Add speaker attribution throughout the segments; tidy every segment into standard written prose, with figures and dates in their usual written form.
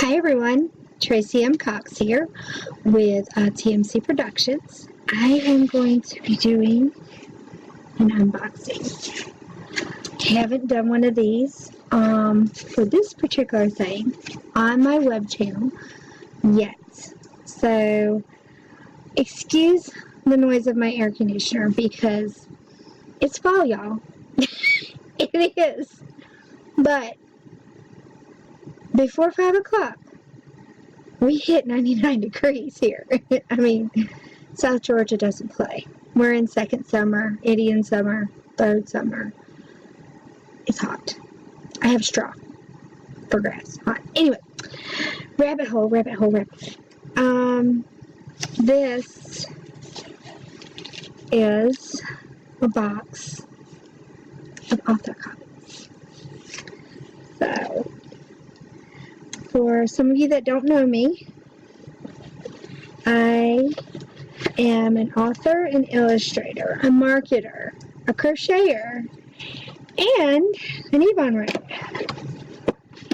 Speaker 1: Hi everyone, Tracey M here with TMC Productions. I am going to be doing an unboxing. I haven't done one of these for this particular thing on my web channel yet. So excuse the noise of my air conditioner because it's fall, y'all. It is. But before 5 o'clock, we hit 99 degrees here. I mean, South Georgia doesn't play. We're in second summer, Indian summer, third summer. It's hot. I have straw for grass. Hot. Anyway, rabbit hole. This is a box of author copies. So, for some of you that don't know me, I am an author, an illustrator, a marketer, a crocheter, and an Avon writer.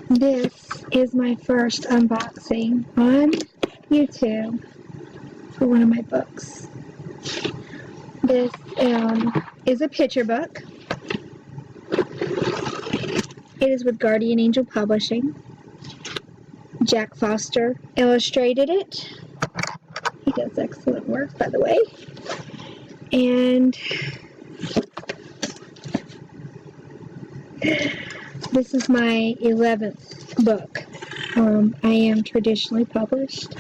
Speaker 1: This is my first unboxing on YouTube for one of my books. This is a picture book. It is with Guardian Angel Publishing. Jack Foster illustrated it. He does excellent work, by the way. And this is my 11th book. I am traditionally published.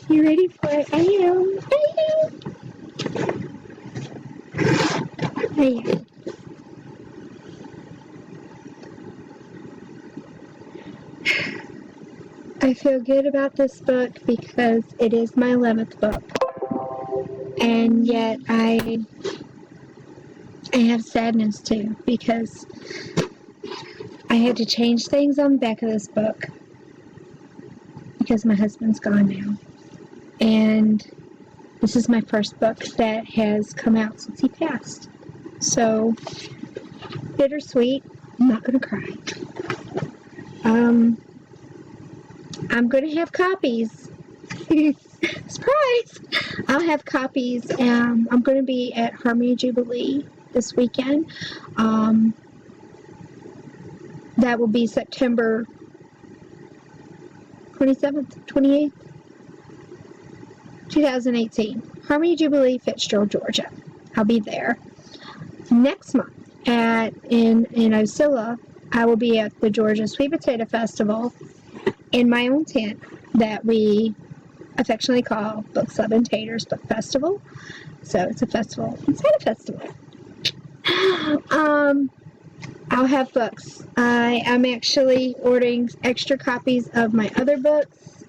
Speaker 1: You ready for it? I am. I feel good about this book because it is my 11th book. And yet I have sadness too because I had to change things on the back of this book because my husband's gone now. And this is my first book that has come out since he passed. So, bittersweet. I'm not going to cry. I'm going to have copies. Surprise! I'll have copies. I'm going to be at Harmony Jubilee this weekend. That will be September 27th, 28th, 2018. Harmony Jubilee, Fitzgerald, Georgia. I'll be there. Next month in Ocilla, I will be at the Georgia Sweet Potato Festival in my own tent that we affectionately call Book Sub and Taters Book Festival. So it's a festival inside a festival. I'll have books. I am actually ordering extra copies of my other books.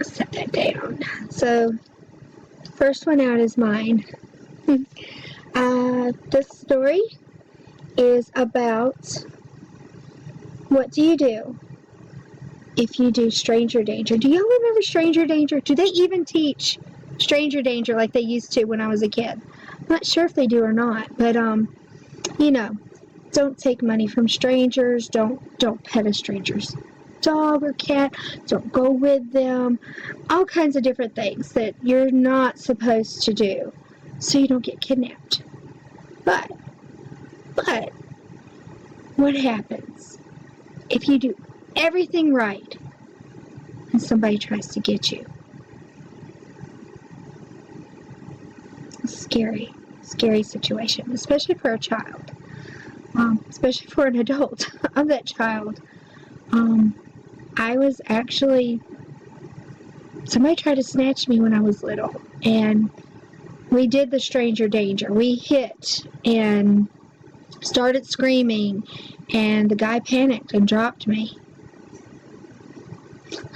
Speaker 1: Set that down. So, first one out is mine. This story is about what do you do if you do stranger danger. Do y'all remember stranger danger? Do they even teach stranger danger like they used to when I was a kid? I'm not sure if they do or not, but don't take money from strangers. Don't pet a stranger's dog or cat. Don't go with them. All kinds of different things that you're not supposed to do so you don't get kidnapped. But what happens if you do everything right and somebody tries to get you? Scary situation, especially for a child, especially for an adult of that child. I was actually, somebody tried to snatch me when I was little, and we did the stranger danger. We hit and started screaming, and the guy panicked and dropped me.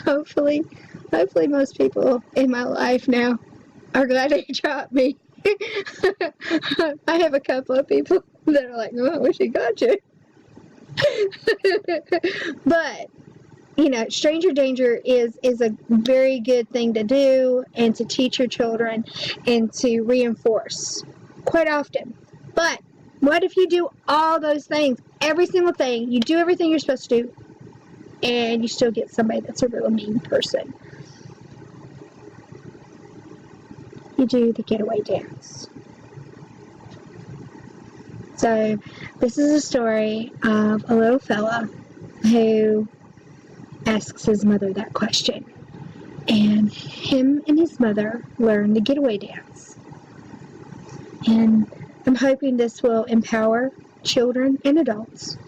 Speaker 1: Hopefully most people in my life now are glad they dropped me. I have a couple of people that are like, oh, I wish he got you. But, stranger danger is a very good thing to do and to teach your children and to reinforce quite often. But What if you do all those things, every single thing, you do everything you're supposed to do, and you still get somebody that's a real mean person? You do the getaway dance. So this is a story of a little fella who asks his mother that question. And him and his mother learn the getaway dance. And I'm hoping this will empower children and adults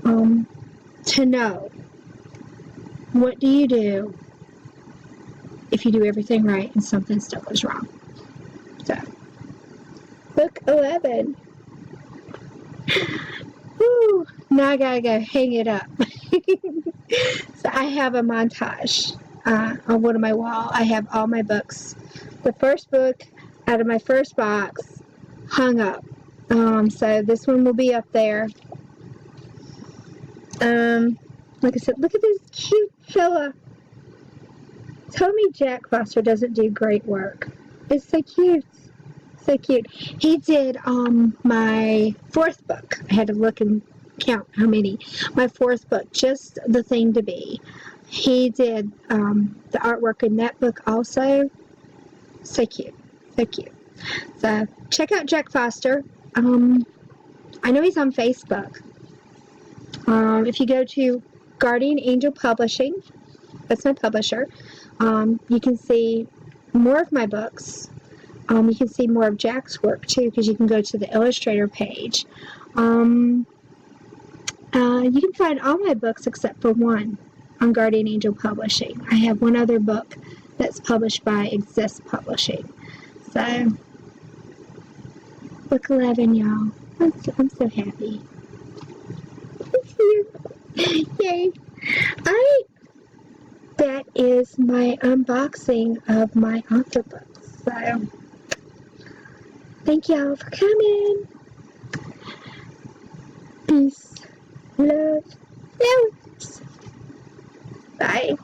Speaker 1: to know, what do you do if you do everything right and something still goes wrong? So, book 11. Woo, now I gotta go hang it up. So I have a montage on one of my wall. I have all my books. The first book out of my first box hung up. So this one will be up there. Like I said, look at this cute fella. Tell me Jack Foster doesn't do great work. It's so cute. So cute. He did my fourth book. I had to look and count how many. My fourth book, Just the Thing to Be. He did the artwork in that book also. So cute. So cute. So check out Jack Foster. I know he's on Facebook. If you go to Guardian Angel Publishing, that's my publisher, you can see more of my books. You can see more of Jack's work too, because you can go to the illustrator page. You can find all my books except for one on Guardian Angel Publishing. I have one other book that's published by Exist Publishing. So, book 11, y'all. I'm so happy. It's here. Yay. That is my unboxing of my author books. So, thank y'all for coming. Peace, love, notes. Bye.